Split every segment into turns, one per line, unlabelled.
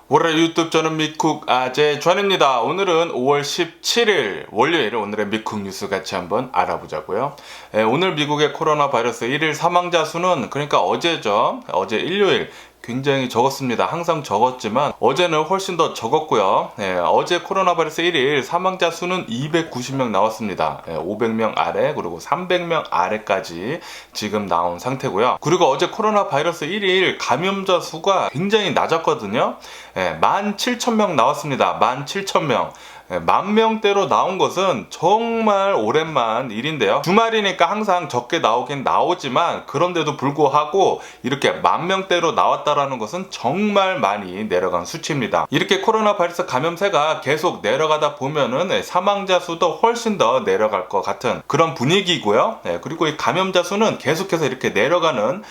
월요일 유튜브 저는 미쿡 아재 존입니다. 오늘은 5월 17일 월요일 오늘의 미쿡 뉴스 같이 한번 알아보자고요. 오늘 미국의 코로나 바이러스 1일 사망자 수는 그러니까 어제죠. 어제 일요일 굉장히 적었습니다. 항상 적었지만 어제는 훨씬 더 적었고요. 어제 코로나 바이러스 1일 사망자 수는 290명 나왔습니다. 500명 아래 그리고 300명 아래까지 지금 나온 상태고요. 그리고 어제 코로나 바이러스 1일 감염자 수가 굉장히 낮았거든요. 17,000명 나왔습니다. 17,000명. 10,000명대로 나온 것은 정말 오랜만 일인데요. 주말이니까 항상 적게 나오긴 나오지만 그런데도 불구하고 이렇게 10,000명대로 나왔다라는 것은 정말 많이 내려간 수치입니다. 이렇게 코로나 바이러스 감염세가 계속 내려가다 보면은 사망자 수도 훨씬 더 내려갈 것 같은 그런 분위기고요. 그리고 이 감염자 수는 계속해서 이렇게 내려가는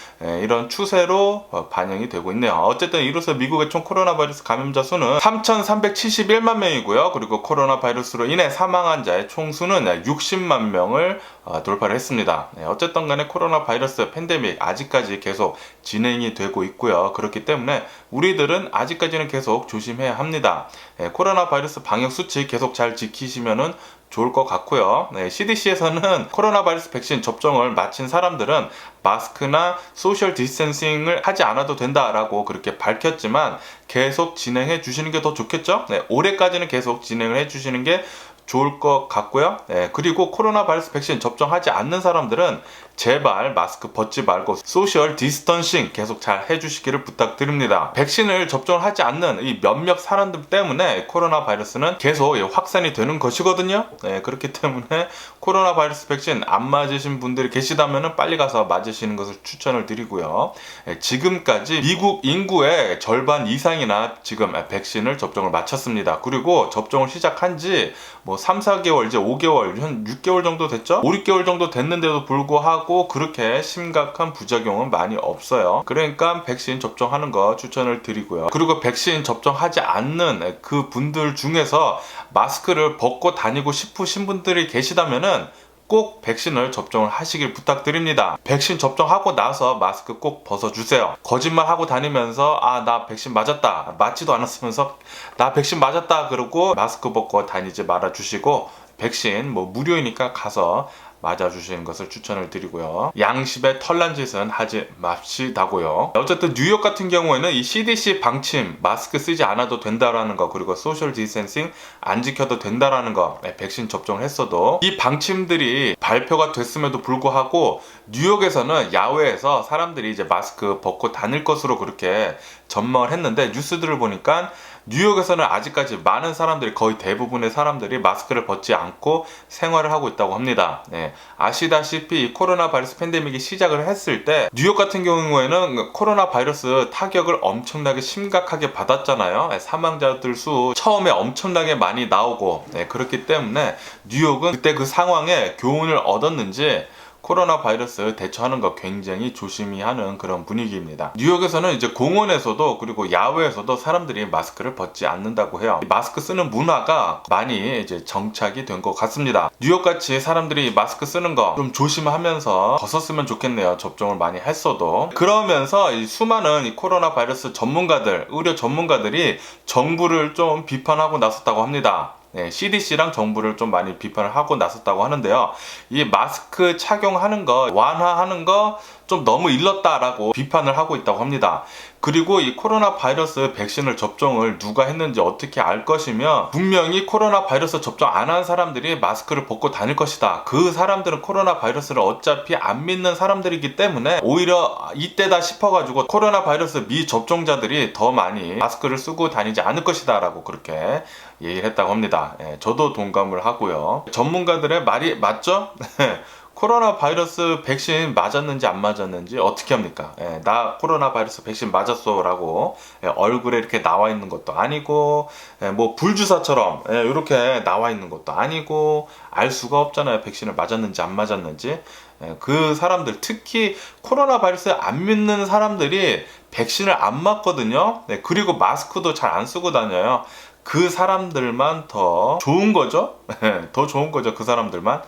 이런 추세로 반영이 되고 있네요. 어쨌든 이로써 미국의 총 코로나 바이러스 감염자 수는 3,371만 명이고요. 그리고 코로나 바이러스로 인해 사망한 자의 총수는 60만 명을 돌파를 했습니다. 어쨌든 간에 코로나 바이러스 팬데믹 아직까지 계속 진행이 되고 있고요. 그렇기 때문에 우리들은 아직까지는 계속 조심해야 합니다. 코로나 바이러스 방역 수칙 계속 잘 지키시면은 좋을 것 같고요. CDC에서는 코로나 바이러스 백신 접종을 마친 사람들은 마스크나 소셜 디스턴싱을 하지 않아도 된다라고 그렇게 밝혔지만 계속 진행해 주시는 게 더 좋겠죠? 올해까지는 계속 진행을 해 주시는 게 좋을 것 같고요. 그리고 코로나 바이러스 백신 접종하지 않는 사람들은 제발 마스크 벗지 말고 소셜 디스턴싱 계속 잘 해주시기를 부탁드립니다. 백신을 접종하지 않는 이 몇몇 사람들 때문에 코로나 바이러스는 계속 확산이 되는 것이거든요. 그렇기 때문에 코로나 바이러스 백신 안 맞으신 분들이 계시다면 빨리 가서 맞으시는 것을 추천을 드리고요. 지금까지 미국 인구의 절반 이상이나 지금 백신을 접종을 마쳤습니다. 그리고 접종을 시작한 지 3, 4개월, 이제 5개월, 한 6개월 정도 됐죠? 5, 6개월 정도 됐는데도 불구하고 그렇게 심각한 부작용은 많이 없어요. 그러니까 백신 접종하는 거 추천을 드리고요. 그리고 백신 접종하지 않는 그 분들 중에서 마스크를 벗고 다니고 싶으신 분들이 계시다면은 꼭 백신을 접종을 하시길 부탁드립니다. 백신 접종하고 나서 마스크 꼭 벗어주세요. 거짓말하고 다니면서 나 백신 맞았다, 맞지도 않았으면서 나 백신 맞았다 그러고 마스크 벗고 다니지 말아주시고 백신 무료이니까 가서 맞아주시는 것을 추천을 드리고요. 양심의 털난 짓은 하지 맙시다고요. 어쨌든 뉴욕 같은 경우에는 이 CDC 방침 마스크 쓰지 않아도 된다라는 거, 그리고 소셜 디스턴싱 안 지켜도 된다라는 거, 백신 접종을 했어도 이 방침들이 발표가 됐음에도 불구하고 뉴욕에서는 야외에서 사람들이 이제 마스크 벗고 다닐 것으로 그렇게 전망을 했는데 뉴스들을 보니까 뉴욕에서는 아직까지 많은 사람들이, 거의 대부분의 사람들이 마스크를 벗지 않고 생활을 하고 있다고 합니다. 아시다시피 이 코로나 바이러스 팬데믹이 시작을 했을 때 뉴욕 같은 경우에는 코로나 바이러스 타격을 엄청나게 심각하게 받았잖아요. 사망자들 수 처음에 엄청나게 많이 나오고, 그렇기 때문에 뉴욕은 그때 그 상황에 교훈을 얻었는지 코로나 바이러스 대처하는 거 굉장히 조심히 하는 그런 분위기입니다. 뉴욕에서는 이제 공원에서도 그리고 야외에서도 사람들이 마스크를 벗지 않는다고 해요. 마스크 쓰는 문화가 많이 이제 정착이 된 것 같습니다. 뉴욕같이 사람들이 마스크 쓰는 거 좀 조심하면서 벗었으면 좋겠네요. 접종을 많이 했어도. 그러면서 이 수많은 이 코로나 바이러스 전문가들, 의료 전문가들이 정부를 좀 비판하고 나섰다고 합니다. CDC랑 정부를 좀 많이 비판을 하고 나섰다고 하는데요. 이 마스크 착용하는 거, 완화하는 거 좀 너무 일렀다라고 비판을 하고 있다고 합니다. 그리고 이 코로나 바이러스 백신을 접종을 누가 했는지 어떻게 알 것이며, 분명히 코로나 바이러스 접종 안 한 사람들이 마스크를 벗고 다닐 것이다. 그 사람들은 코로나 바이러스를 어차피 안 믿는 사람들이기 때문에 오히려 이때다 싶어가지고 코로나 바이러스 미접종자들이 더 많이 마스크를 쓰고 다니지 않을 것이다 라고 그렇게 얘기를 했다고 합니다. 저도 동감을 하고요. 전문가들의 말이 맞죠? 코로나 바이러스 백신 맞았는지 안 맞았는지 어떻게 합니까? 나 코로나 바이러스 백신 맞았어 라고 얼굴에 이렇게 나와 있는 것도 아니고, 불주사처럼 이렇게 나와 있는 것도 아니고 알 수가 없잖아요. 백신을 맞았는지 안 맞았는지. 그 사람들, 특히 코로나 바이러스 안 믿는 사람들이 백신을 안 맞거든요. 그리고 마스크도 잘 안 쓰고 다녀요. 그 사람들만 더 좋은 거죠. 더 좋은 거죠. 그 사람들만.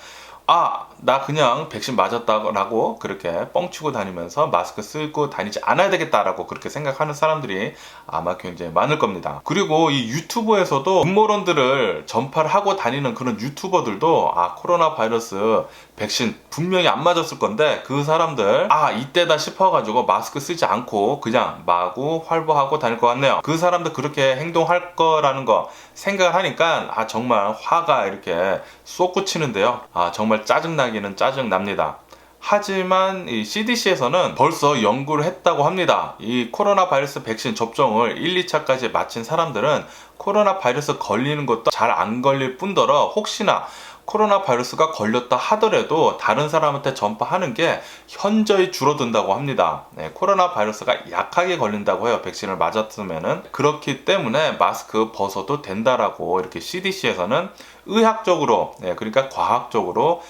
나 그냥 백신 맞았다라고 그렇게 뻥치고 다니면서 마스크 쓰고 다니지 않아야 되겠다라고 그렇게 생각하는 사람들이 아마 굉장히 많을 겁니다. 그리고 이 유튜브에서도 음모론들을 전파를 하고 다니는 그런 유튜버들도 코로나 바이러스 백신 분명히 안 맞았을 건데 그 사람들 이때다 싶어가지고 마스크 쓰지 않고 그냥 마구 활보하고 다닐 것 같네요. 그 사람들 그렇게 행동할 거라는 거 생각을 하니까 정말 화가 이렇게 솟구치는데요. 정말 짜증나기는 짜증납니다. 하지만 이 CDC에서는 벌써 연구를 했다고 합니다. 이 코로나 바이러스 백신 접종을 1, 2차까지 마친 사람들은 코로나 바이러스 걸리는 것도 잘 안 걸릴 뿐더러 혹시나 코로나 바이러스가 걸렸다 하더라도 다른 사람한테 전파하는 게 현저히 줄어든다고 합니다. 코로나 바이러스가 약하게 걸린다고 해요. 백신을 맞았으면은. 그렇기 때문에 마스크 벗어도 된다라고 이렇게 CDC에서는 의학적으로, 그러니까 과학적으로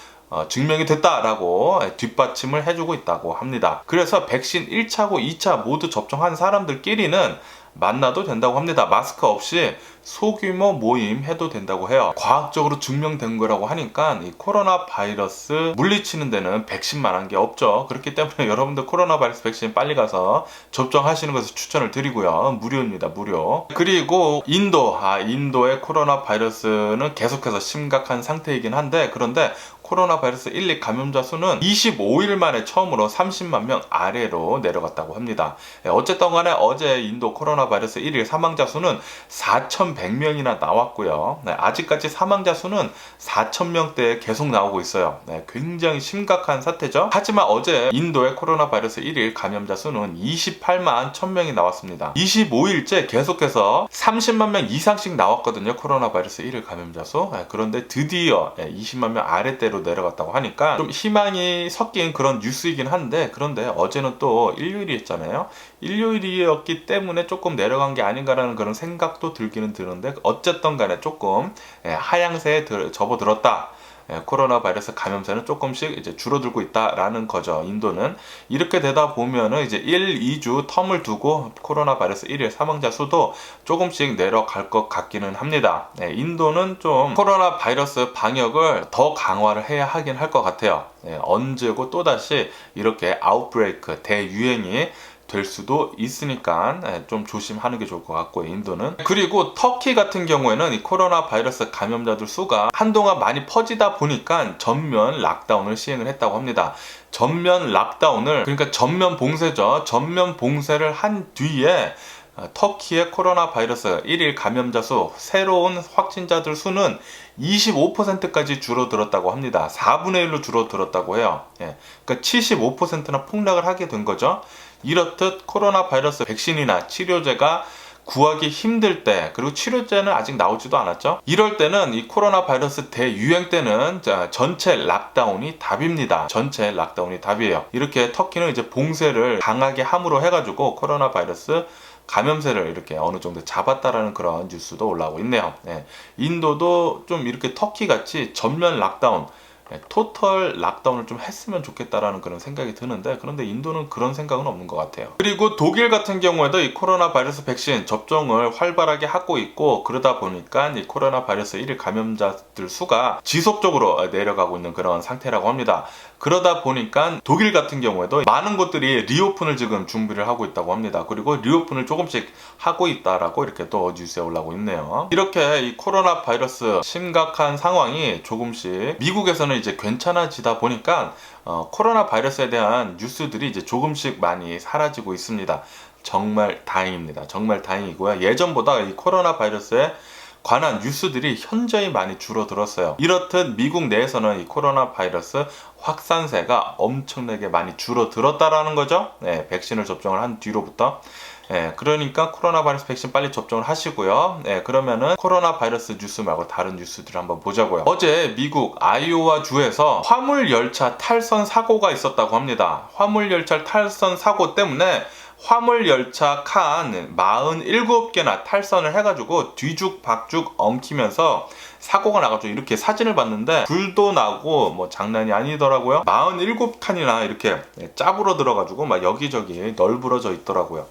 증명이 됐다라고 뒷받침을 해주고 있다고 합니다. 그래서 백신 1차고 2차 모두 접종한 사람들끼리는 만나도 된다고 합니다. 마스크 없이 소규모 모임 해도 된다고 해요. 과학적으로 증명된 거라고 하니까 이 코로나 바이러스 물리치는 데는 백신만한 게 없죠. 그렇기 때문에 여러분들 코로나 바이러스 백신 빨리 가서 접종하시는 것을 추천을 드리고요. 무료입니다. 무료. 그리고 인도의 코로나 바이러스는 계속해서 심각한 상태이긴 한데 그런데 코로나 바이러스 1, 2 감염자 수는 25일 만에 처음으로 30만 명 아래로 내려갔다고 합니다. 어쨌든 간에 어제 인도 코로나 바이러스 1일 사망자 수는 4,100명이나 나왔고요. 아직까지 사망자 수는 4,000명대에 계속 나오고 있어요. 굉장히 심각한 사태죠. 하지만 어제 인도의 코로나 바이러스 1일 감염자 수는 28만 1,000명이 나왔습니다. 25일째 계속해서 30만 명 이상씩 나왔거든요. 코로나 바이러스 1일 감염자 수. 그런데 드디어 20만 명 아래대로 내려갔다고 하니까 좀 희망이 섞인 그런 뉴스이긴 한데 그런데 어제는 또 일요일이었잖아요. 일요일이었기 때문에 조금 내려간 게 아닌가라는 그런 생각도 들기는 드는데 어쨌든 간에 조금 하향세에 접어들었다. 코로나 바이러스 감염자는 조금씩 이제 줄어들고 있다라는 거죠. 인도는 이렇게 되다 보면은 이제 1, 2주 텀을 두고 코로나 바이러스 1일 사망자 수도 조금씩 내려갈 것 같기는 합니다. 인도는 좀 코로나 바이러스 방역을 더 강화를 해야 하긴 할 것 같아요. 언제고 또다시 이렇게 아웃브레이크 대유행이 될 수도 있으니까 좀 조심하는 게 좋을 것 같고요. 인도는. 그리고 터키 같은 경우에는 이 코로나 바이러스 감염자들 수가 한동안 많이 퍼지다 보니까 전면 락다운을 시행을 했다고 합니다. 전면 락다운을 그러니까 전면 봉쇄죠. 전면 봉쇄를 한 뒤에 터키의 코로나 바이러스 1일 감염자 수, 새로운 확진자들 수는 25%까지 줄어들었다고 합니다. 4분의 1로 줄어들었다고 해요. 그러니까 75%나 폭락을 하게 된 거죠. 이렇듯 코로나 바이러스 백신이나 치료제가 구하기 힘들 때, 그리고 치료제는 아직 나오지도 않았죠. 이럴 때는 이 코로나 바이러스 대유행 때는 전체 락다운이 답입니다. 전체 락다운이 답이에요. 이렇게 터키는 이제 봉쇄를 강하게 함으로 해가지고 코로나 바이러스 감염세를 이렇게 어느 정도 잡았다라는 그런 뉴스도 올라오고 있네요. 인도도 좀 이렇게 터키 같이 전면 락다운, 토털 락다운을 좀 했으면 좋겠다라는 그런 생각이 드는데 그런데 인도는 그런 생각은 없는 것 같아요. 그리고 독일 같은 경우에도 이 코로나 바이러스 백신 접종을 활발하게 하고 있고 그러다 보니까 이 코로나 바이러스 1일 감염자들 수가 지속적으로 내려가고 있는 그런 상태라고 합니다. 그러다 보니까 독일 같은 경우에도 많은 곳들이 리오픈을 지금 준비를 하고 있다고 합니다. 그리고 리오픈을 조금씩 하고 있다라고 이렇게 또 뉴스에 올라오고 있네요. 이렇게 이 코로나 바이러스 심각한 상황이 조금씩 미국에서는 이제 괜찮아지다 보니까 코로나 바이러스에 대한 뉴스들이 이제 조금씩 많이 사라지고 있습니다. 정말 다행입니다. 정말 다행이고요. 예전보다 이 코로나 바이러스에 관한 뉴스들이 현저히 많이 줄어들었어요. 이렇듯 미국 내에서는 이 코로나 바이러스 확산세가 엄청나게 많이 줄어들었다라는 거죠. 백신을 접종을 한 뒤로부터. 그러니까 코로나 바이러스 백신 빨리 접종을 하시고요. 그러면은 코로나 바이러스 뉴스 말고 다른 뉴스들을 한번 보자고요. 어제 미국 아이오와 주에서 화물 열차 탈선 사고가 있었다고 합니다. 화물 열차 탈선 사고 때문에 화물 열차 칸 47개나 탈선을 해가지고 뒤죽박죽 엉키면서 사고가 나가지고 이렇게 사진을 봤는데 불도 나고 뭐 장난이 아니더라고요. 47칸이나 이렇게 짜부러 들어가지고 막 여기저기 널브러져 있더라고요.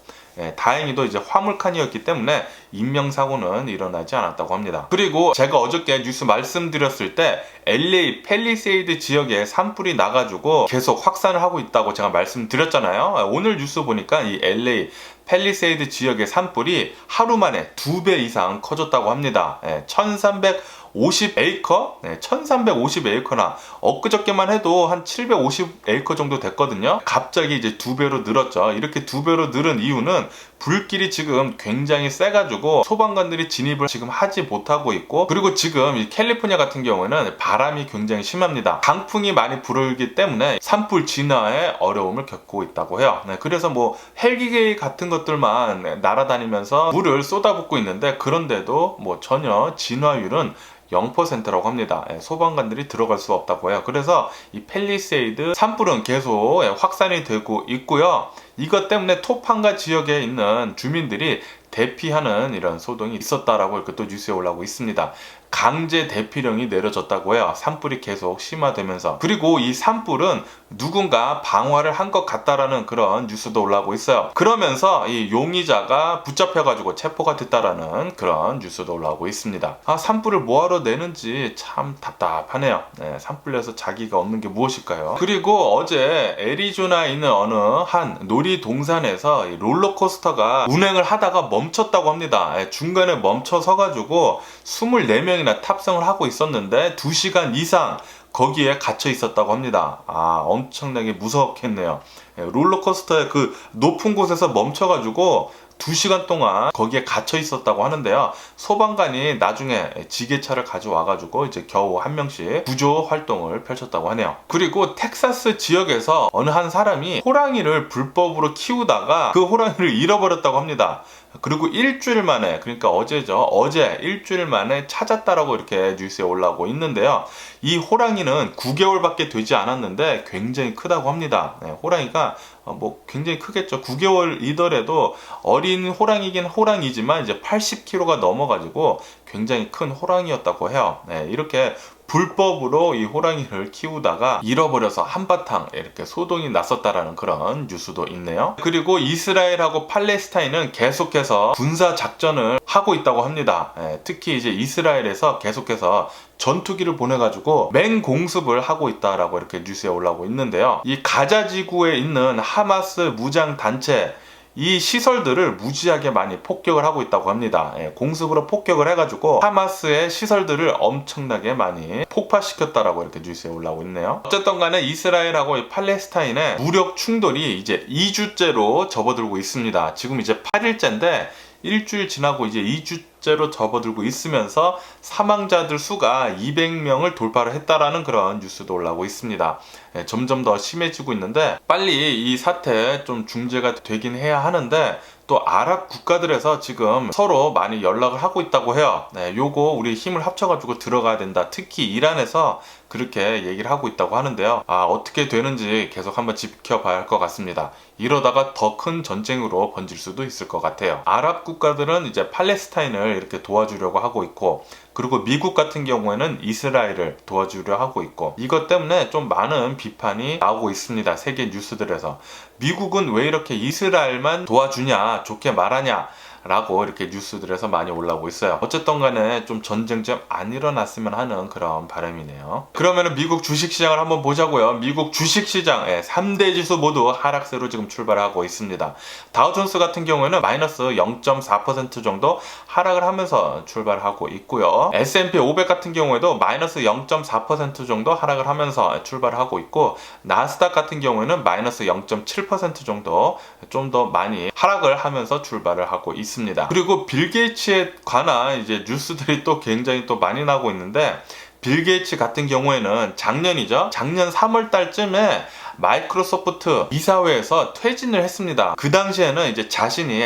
다행히도 이제 화물칸이었기 때문에 인명사고는 일어나지 않았다고 합니다. 그리고 제가 어저께 뉴스 말씀드렸을 때 LA 팰리세이드 지역에 산불이 나가지고 계속 확산을 하고 있다고 제가 말씀드렸잖아요. 오늘 뉴스 보니까 이 LA 팰리세이드 지역의 산불이 하루 만에 2배 이상 커졌다고 합니다. 1350에이커? 1350에이커나 엊그저께만 해도 한 750에이커 정도 됐거든요. 갑자기 이제 2배로 늘었죠. 이렇게 2배로 늘은 이유는 불길이 지금 굉장히 세가지고 소방관들이 진입을 지금 하지 못하고 있고, 그리고 지금 이 캘리포니아 같은 경우에는 바람이 굉장히 심합니다. 강풍이 많이 불기 때문에 산불 진화에 어려움을 겪고 있다고 해요. 그래서 뭐 헬기 같은 것들만 날아다니면서 물을 쏟아붓고 있는데, 그런데도 뭐 전혀 진화율은 0%라고 합니다. 소방관들이 들어갈 수 없다고 해요. 그래서 이 팰리세이드 산불은 계속 확산이 되고 있고요. 이것 때문에 토판가 지역에 있는 주민들이 대피하는 이런 소동이 있었다라고 이렇게 또 뉴스에 올라오고 있습니다. 강제 대피령이 내려졌다고 해요. 산불이 계속 심화되면서. 그리고 이 산불은 누군가 방화를 한 것 같다라는 그런 뉴스도 올라오고 있어요. 그러면서 이 용의자가 붙잡혀가지고 체포가 됐다라는 그런 뉴스도 올라오고 있습니다. 산불을 뭐하러 내는지 참 답답하네요. 산불 내서 자기가 얻는 게 무엇일까요? 그리고 어제 애리조나에 있는 어느 한 놀이동산에서 이 롤러코스터가 운행을 하다가 멈췄다고 합니다. 중간에 멈춰 서가지고 24명이나 탑승을 하고 있었는데 2시간 이상 거기에 갇혀 있었다고 합니다. 엄청나게 무섭겠네요. 롤러코스터의 그 높은 곳에서 멈춰가지고 2시간 동안 거기에 갇혀 있었다고 하는데요. 소방관이 나중에 지게차를 가져와가지고 이제 겨우 한 명씩 구조 활동을 펼쳤다고 하네요. 그리고 텍사스 지역에서 어느 한 사람이 호랑이를 불법으로 키우다가 그 호랑이를 잃어버렸다고 합니다. 그리고 일주일 만에, 그러니까 어제 일주일 만에 찾았다라고 이렇게 뉴스에 올라오고 있는데요. 이 호랑이는 9개월밖에 되지 않았는데 굉장히 크다고 합니다. 호랑이가 뭐 굉장히 크겠죠. 9개월이더라도 어린 호랑이긴 호랑이지만 이제 80kg가 넘어가지고 굉장히 큰 호랑이였다고 해요. 이렇게 불법으로 이 호랑이를 키우다가 잃어버려서 한바탕 이렇게 소동이 났었다라는 그런 뉴스도 있네요. 그리고 이스라엘하고 팔레스타인은 계속해서 군사 작전을 하고 있다고 합니다. 특히 이제 이스라엘에서 계속해서 전투기를 보내가지고 맹공습을 하고 있다라고 이렇게 뉴스에 올라오고 있는데요. 이 가자 지구에 있는 하마스 무장 단체, 이 시설들을 무지하게 많이 폭격을 하고 있다고 합니다. 공습으로 폭격을 해가지고 하마스의 시설들을 엄청나게 많이 폭파시켰다라고 이렇게 뉴스에 올라오고 있네요. 어쨌든 간에 이스라엘하고 팔레스타인의 무력 충돌이 이제 2주째로 접어들고 있습니다. 지금 이제 8일째인데 일주일 지나고 이제 2주째로 접어들고 있으면서 사망자들 수가 200명을 돌파를 했다라는 그런 뉴스도 올라오고 있습니다. 점점 더 심해지고 있는데 빨리 이 사태 좀 중재가 되긴 해야 하는데, 또 아랍 국가들에서 지금 서로 많이 연락을 하고 있다고 해요. 요거 우리 힘을 합쳐가지고 들어가야 된다. 특히 이란에서 그렇게 얘기를 하고 있다고 하는데요. 어떻게 되는지 계속 한번 지켜봐야 할 것 같습니다. 이러다가 더 큰 전쟁으로 번질 수도 있을 것 같아요. 아랍 국가들은 이제 팔레스타인을 이렇게 도와주려고 하고 있고, 그리고 미국 같은 경우에는 이스라엘을 도와주려 하고 있고, 이것 때문에 좀 많은 비판이 나오고 있습니다. 세계 뉴스들에서. 미국은 왜 이렇게 이스라엘만 도와주냐, 좋게 말하냐 라고 이렇게 뉴스들에서 많이 올라오고 있어요. 어쨌든 간에 좀 전쟁 좀 안 일어났으면 하는 그런 바람이네요. 그러면은 미국 주식시장을 한번 보자고요. 미국 주식시장 3대 지수 모두 하락세로 지금 출발하고 있습니다. 다우존스 같은 경우에는 마이너스 0.4% 정도 하락을 하면서 출발하고 있고요. S&P 500 같은 경우에도 마이너스 0.4% 정도 하락을 하면서 출발하고 있고, 나스닥 같은 경우에는 마이너스 0.7% 정도 좀 더 많이 하락을 하면서 출발을 하고 있습니다. 그리고 빌 게이츠에 관한 이제 뉴스들이 또 굉장히 또 많이 나오고 있는데, 빌 게이츠 같은 경우에는 작년 3월 달쯤에 마이크로소프트 이사회에서 퇴진을 했습니다. 그 당시에는 이제 자신이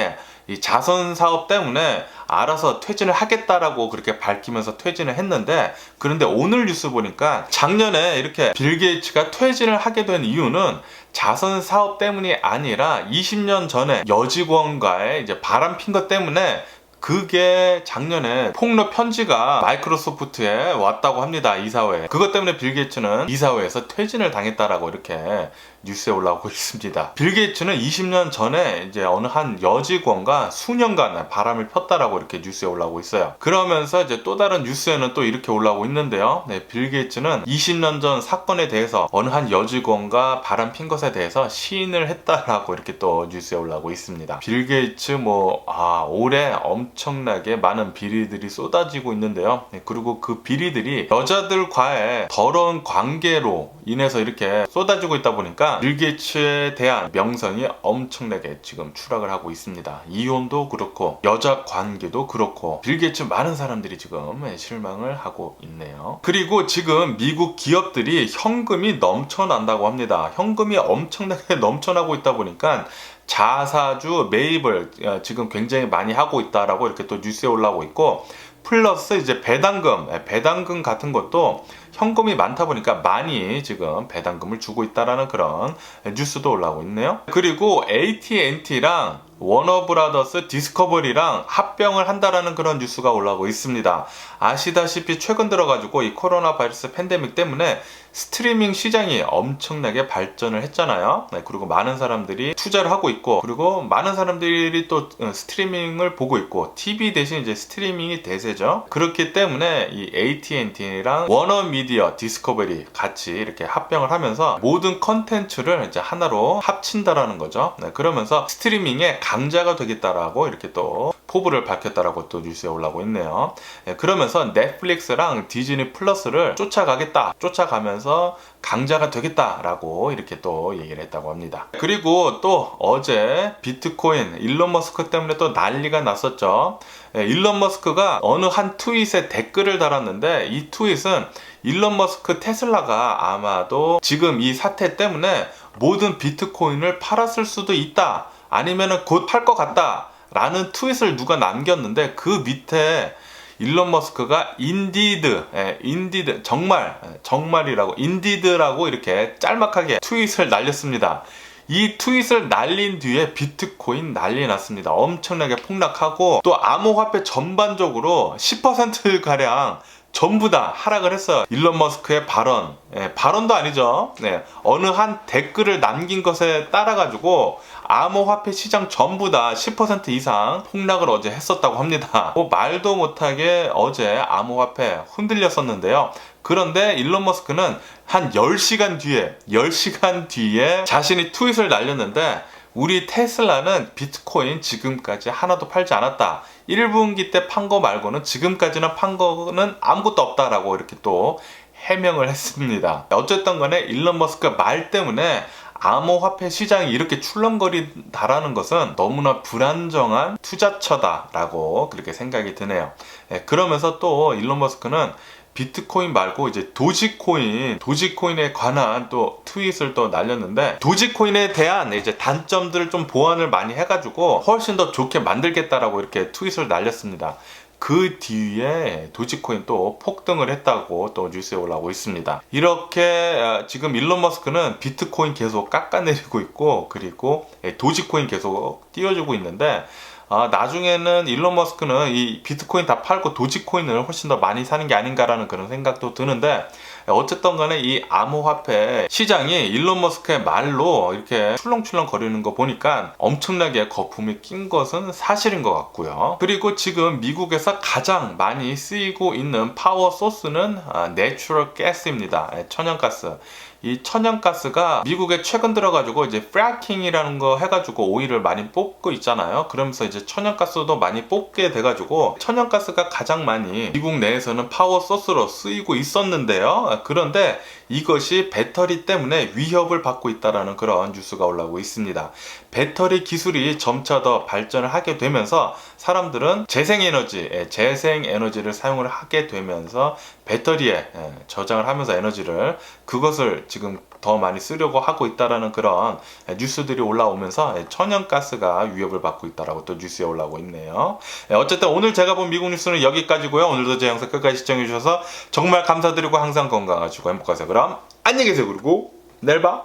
이 자선 사업 때문에 알아서 퇴진을 하겠다라고 그렇게 밝히면서 퇴진을 했는데, 그런데 오늘 뉴스 보니까 작년에 이렇게 빌 게이츠가 퇴진을 하게 된 이유는 자선 사업 때문이 아니라 20년 전에 여직원과의 이제 바람 핀 것 때문에, 그게 작년에 폭로 편지가 마이크로소프트에 왔다고 합니다. 이사회에. 그것 때문에 빌 게이츠는 이사회에서 퇴진을 당했다라고 이렇게 뉴스에 올라오고 있습니다. 빌 게이츠는 20년 전에 이제 어느 한 여직원과 수년간 바람을 폈다라고 이렇게 뉴스에 올라오고 있어요. 그러면서 이제 또 다른 뉴스에는 또 이렇게 올라오고 있는데요. 빌 게이츠는 20년 전 사건에 대해서 어느 한 여직원과 바람 핀 것에 대해서 시인을 했다라고 이렇게 또 뉴스에 올라오고 있습니다. 빌 게이츠 올해 엄청나게 많은 비리들이 쏟아지고 있는데요. 그리고 그 비리들이 여자들과의 더러운 관계로 인해서 이렇게 쏟아지고 있다 보니까 빌 게이츠에 대한 명성이 엄청나게 지금 추락을 하고 있습니다. 이혼도 그렇고 여자 관계도 그렇고 빌 게이츠 많은 사람들이 지금 실망을 하고 있네요. 그리고 지금 미국 기업들이 현금이 넘쳐난다고 합니다. 현금이 엄청나게 넘쳐나고 있다 보니까 자사주 매입을 지금 굉장히 많이 하고 있다라고 이렇게 또 뉴스에 올라오고 있고, 플러스 이제 배당금 같은 것도 현금이 많다 보니까 많이 지금 배당금을 주고 있다라는 그런 뉴스도 올라오고 있네요. 그리고 AT&T랑 워너브라더스 디스커버리랑 합병을 한다라는 그런 뉴스가 올라오고 있습니다. 아시다시피 최근 들어가지고 이 코로나 바이러스 팬데믹 때문에 스트리밍 시장이 엄청나게 발전을 했잖아요. 그리고 많은 사람들이 투자를 하고 있고, 그리고 많은 사람들이 또 스트리밍을 보고 있고, TV 대신 이제 스트리밍이 대세죠. 그렇기 때문에 이 AT&T랑 워너미디어 디스커버리 같이 이렇게 합병을 하면서 모든 컨텐츠를 이제 하나로 합친다라는 거죠. 그러면서 스트리밍의 강자가 되겠다라고 이렇게 또 포부를 밝혔다라고 또 뉴스에 올라오고 있네요. 그러면서 넷플릭스랑 디즈니 플러스를 쫓아가면서 강자가 되겠다라고 이렇게 또 얘기를 했다고 합니다. 그리고 또 어제 비트코인 일론 머스크 때문에 또 난리가 났었죠. 일론 머스크가 어느 한 트윗에 댓글을 달았는데, 이 트윗은 일론 머스크 테슬라가 아마도 지금 이 사태 때문에 모든 비트코인을 팔았을 수도 있다, 아니면은 곧 팔 것 같다 라는 트윗을 누가 남겼는데, 그 밑에 일론 머스크가 인디드 정말이라고 인디드라고 이렇게 짤막하게 트윗을 날렸습니다. 이 트윗을 날린 뒤에 비트코인 난리 났습니다. 엄청나게 폭락하고, 또 암호화폐 전반적으로 10%가량 전부 다 하락을 했어요. 일론 머스크의 발언도 아니죠. 어느 한 댓글을 남긴 것에 따라 가지고 암호화폐 시장 전부 다 10% 이상 폭락을 어제 했었다고 합니다. 말도 못하게 어제 암호화폐 흔들렸었는데요. 그런데 일론 머스크는 한 10시간 뒤에 자신이 트윗을 날렸는데, 우리 테슬라는 비트코인 지금까지 하나도 팔지 않았다. 1분기 때 판 거 말고는 지금까지는 판 거는 아무것도 없다라고 이렇게 또 해명을 했습니다. 어쨌든 간에 일론 머스크 말 때문에 암호화폐 시장이 이렇게 출렁거린다라는 것은 너무나 불안정한 투자처다라고 그렇게 생각이 드네요. 그러면서 또 일론 머스크는 비트코인 말고 이제 도지코인에 관한 또 트윗을 또 날렸는데, 도지코인에 대한 이제 단점들을 좀 보완을 많이 해가지고 훨씬 더 좋게 만들겠다라고 이렇게 트윗을 날렸습니다. 그 뒤에 도지코인 또 폭등을 했다고 또 뉴스에 올라오고 있습니다. 이렇게 지금 일론 머스크는 비트코인 계속 깎아내리고 있고, 그리고 도지코인 계속 띄워주고 있는데, 나중에는 일론 머스크는 이 비트코인 다 팔고 도지코인을 훨씬 더 많이 사는 게 아닌가라는 그런 생각도 드는데, 어쨌든 간에 이 암호화폐 시장이 일론 머스크의 말로 이렇게 출렁출렁 거리는 거 보니까 엄청나게 거품이 낀 것은 사실인 것 같고요. 그리고 지금 미국에서 가장 많이 쓰이고 있는 파워 소스는 내추럴 가스입니다. 천연가스. 이 천연가스가 미국에 최근 들어가지고 이제 프래킹이라는 거 해가지고 오일을 많이 뽑고 있잖아요. 그러면서 이제 천연가스도 많이 뽑게 돼가지고 천연가스가 가장 많이 미국 내에서는 파워 소스로 쓰이고 있었는데요. 그런데 이것이 배터리 때문에 위협을 받고 있다는 그런 뉴스가 올라오고 있습니다. 배터리 기술이 점차 더 발전을 하게 되면서 사람들은 재생에너지를 사용을 하게 되면서 배터리에 저장을 하면서 그것을 지금 더 많이 쓰려고 하고 있다라는 그런 뉴스들이 올라오면서 천연가스가 위협을 받고 있다라고 또 뉴스에 올라오고 있네요. 어쨌든 오늘 제가 본 미국 뉴스는 여기까지고요. 오늘도 제 영상 끝까지 시청해 주셔서 정말 감사드리고 항상 건강하시고 행복하세요. 그럼 안녕히 계세요. 그리고 내일 봐.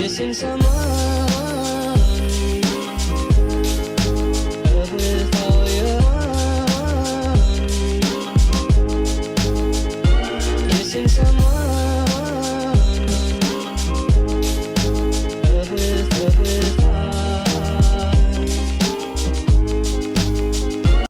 missing someone.